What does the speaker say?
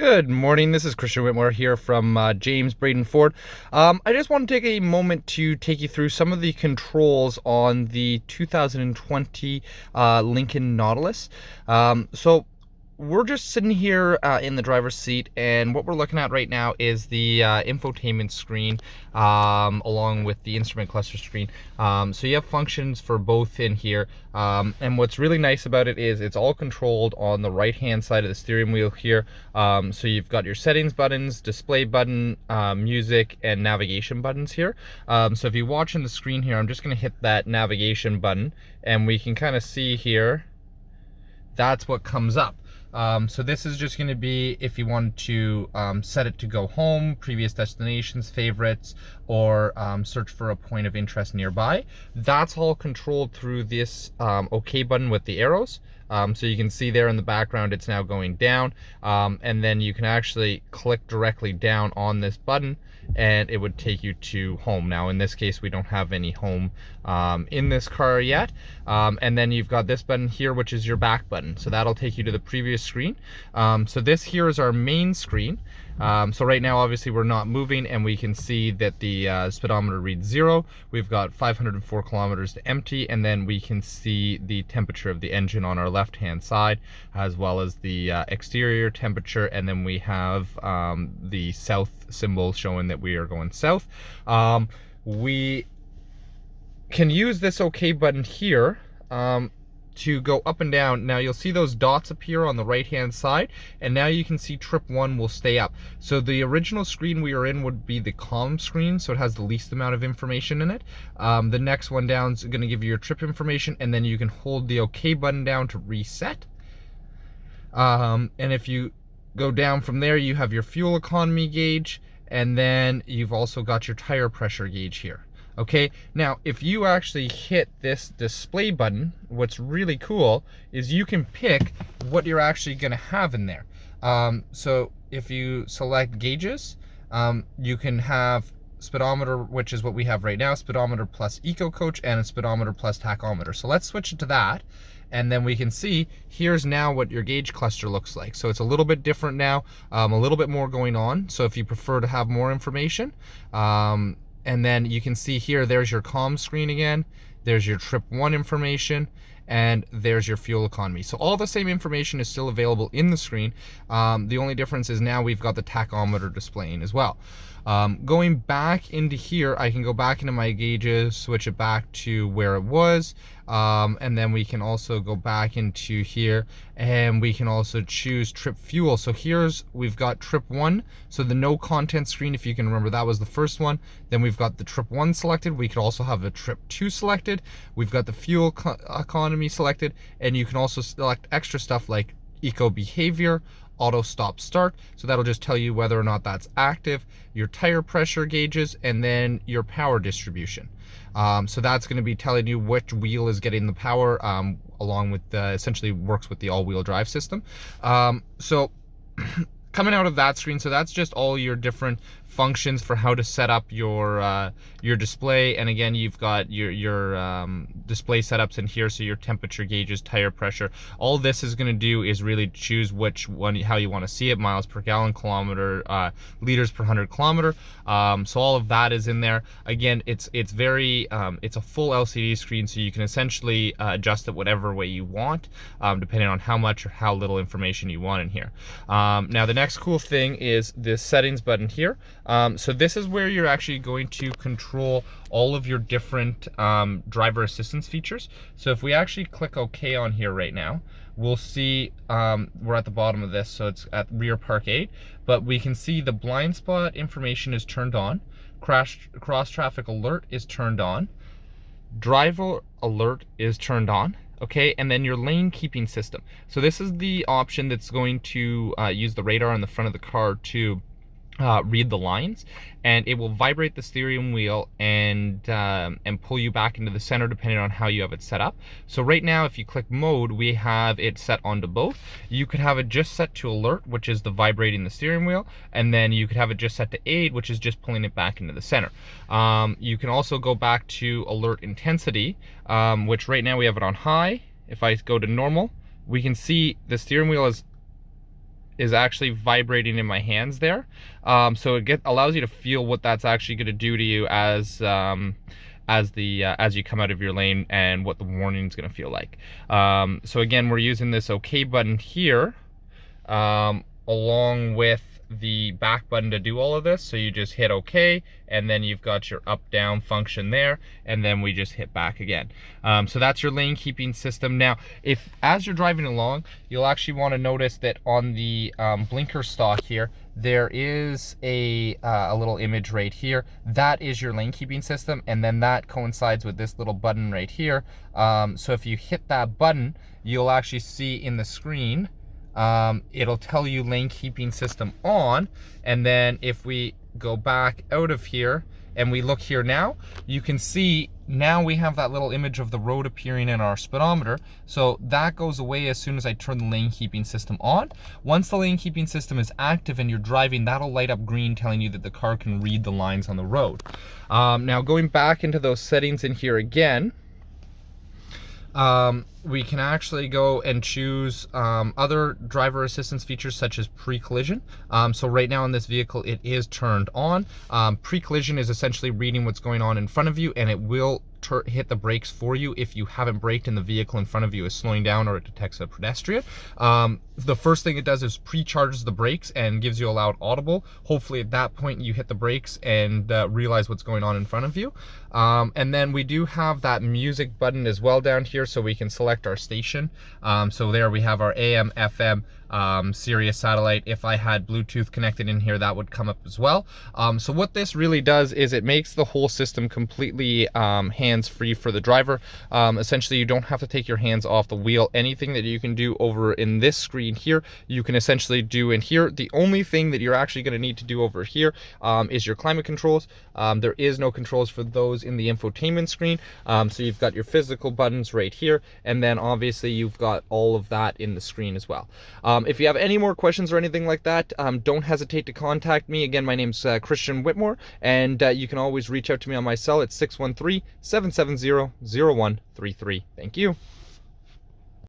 Good morning. This is Christian Whitmore here from James Braden Ford. I just want to take a moment to take you through some of the controls on the 2020 Lincoln Nautilus. So we're just sitting here in the driver's seat, and what we're looking at right now is the infotainment screen along with the instrument cluster screen. So you have functions for both in here, and what's really nice about it is it's all controlled on the right hand side of the steering wheel here. So you've got your settings buttons, display button, music, and navigation buttons here. So if you watch on the screen here, I'm just going to hit that navigation button, and we can kind of see here that's what comes up. So this is just going to be if you want to set it to go home, previous destinations, favorites, or search for a point of interest nearby. That's all controlled through this OK button with the arrows. So you can see there in the background it's now going down, and then you can actually click directly down on this button and it would take you to home. Now in this case we don't have any home in this car yet, and then you've got this button here which is your back button, so that'll take you to the previous screen. So this here is our main screen. So right now obviously we're not moving, and we can see that the speedometer reads 0. We've got 504 kilometers to empty, and then we can see the temperature of the engine on our left hand side, as well as the exterior temperature, and then we have the south symbol showing that we are going south. We can use this OK button here to go up and down. Now you'll see those dots appear on the right hand side, and now you can see trip 1 will stay up. So the original screen we are in would be the calm screen, so it has the least amount of information in it. The next one down is going to give you your trip information, and then you can hold the OK button down to reset. And if you go down from there, you have your fuel economy gauge, and then you've also got your tire pressure gauge here. Okay, now if you actually hit this display button, what's really cool is you can pick what you're actually going to have in there. So if you select gauges, you can have speedometer, which is what we have right now, speedometer plus eco coach, and a speedometer plus tachometer. So let's switch it to that, and then we can see here's now what your gauge cluster looks like. So it's a little bit different now, a little bit more going on. So if you prefer to have more information, and then you can see here, there's your comm screen again, there's your trip 1 information, and there's your fuel economy. So all the same information is still available in the screen. The only difference is now we've got the tachometer displaying as well. Going back into here, I can go back into my gauges, switch it back to where it was, and then we can also go back into here, and we can also choose trip fuel. So we've got trip 1, so the no content screen, if you can remember, that was the first one. Then we've got the trip 1 selected. We could also have a trip 2 selected. We've got the fuel economy selected, and you can also select extra stuff like eco behavior, auto stop start, so that'll just tell you whether or not that's active, your tire pressure gauges, and then your power distribution. So that's going to be telling you which wheel is getting the power, along with essentially works with the all-wheel drive system. So coming out of that screen, so that's just all your different functions for how to set up your display. And again, you've got your display setups in here, so your temperature gauges, tire pressure. All this is going to do is really choose which one, how you want to see it, miles per gallon, kilometer, liters per 100 kilometer. So all of that is in there. Again, it's very it's a full LCD screen, so you can essentially adjust it whatever way you want, depending on how much or how little information you want in here. Now the next cool thing is this settings button here. So this is where you're actually going to control all of your different driver assistance features. So if we actually click OK on here right now, we'll see we're at the bottom of this, so it's at rear park 8, but we can see the blind spot information is turned on, cross traffic alert is turned on, driver alert is turned on. Okay, and then your lane keeping system. So this is the option that's going to use the radar on the front of the car to read the lines, and it will vibrate the steering wheel and pull you back into the center depending on how you have it set up. So right now, if you click mode, we have it set onto both. You could have it just set to alert, which is the vibrating the steering wheel, and then you could have it just set to aid, which is just pulling it back into the center. You can also go back to alert intensity, which right now we have it on high. If I go to normal, we can see the steering wheel is is actually vibrating in my hands there. So it allows you to feel what that's actually going to do to you as you come out of your lane, and what the warning is going to feel like. So again, we're using this OK button here, along with the back button to do all of this. So you just hit OK, and then you've got your up down function there, and then we just hit back again. So that's your lane keeping system. Now, if as you're driving along, you'll actually want to notice that on the blinker stalk here, there is a little image right here. That is your lane keeping system, and then that coincides with this little button right here. So if you hit that button, you'll actually see in the screen, it'll tell you lane keeping system on. And then if we go back out of here and we look here now, you can see now we have that little image of the road appearing in our speedometer. So that goes away as soon as I turn the lane keeping system on. Once the lane keeping system is active and you're driving, that'll light up green, telling you that the car can read the lines on the road. Now going back into those settings in here again, we can actually go and choose other driver assistance features such as pre-collision. So right now in this vehicle, it is turned on. Pre-collision is essentially reading what's going on in front of you, and it will hit the brakes for you if you haven't braked and the vehicle in front of you is slowing down or it detects a pedestrian. The first thing it does is pre-charges the brakes and gives you a loud audible. Hopefully at that point you hit the brakes and realize what's going on in front of you. And then we do have that music button as well down here, so we can select our station. So there we have our AM, FM, Sirius satellite. If I had Bluetooth connected in here, that would come up as well. So what this really does is it makes the whole system completely hands-free for the driver. Essentially, you don't have to take your hands off the wheel. Anything that you can do over in this screen here, you can essentially do in here. The only thing that you're actually going to need to do over here is your climate controls. There is no controls for those in the infotainment screen. So you've got your physical buttons right here, and then obviously you've got all of that in the screen as well. If you have any more questions or anything like that, don't hesitate to contact me. Again, my name's Christian Whitmore, and you can always reach out to me on my cell at 613-770-0133. Thank you.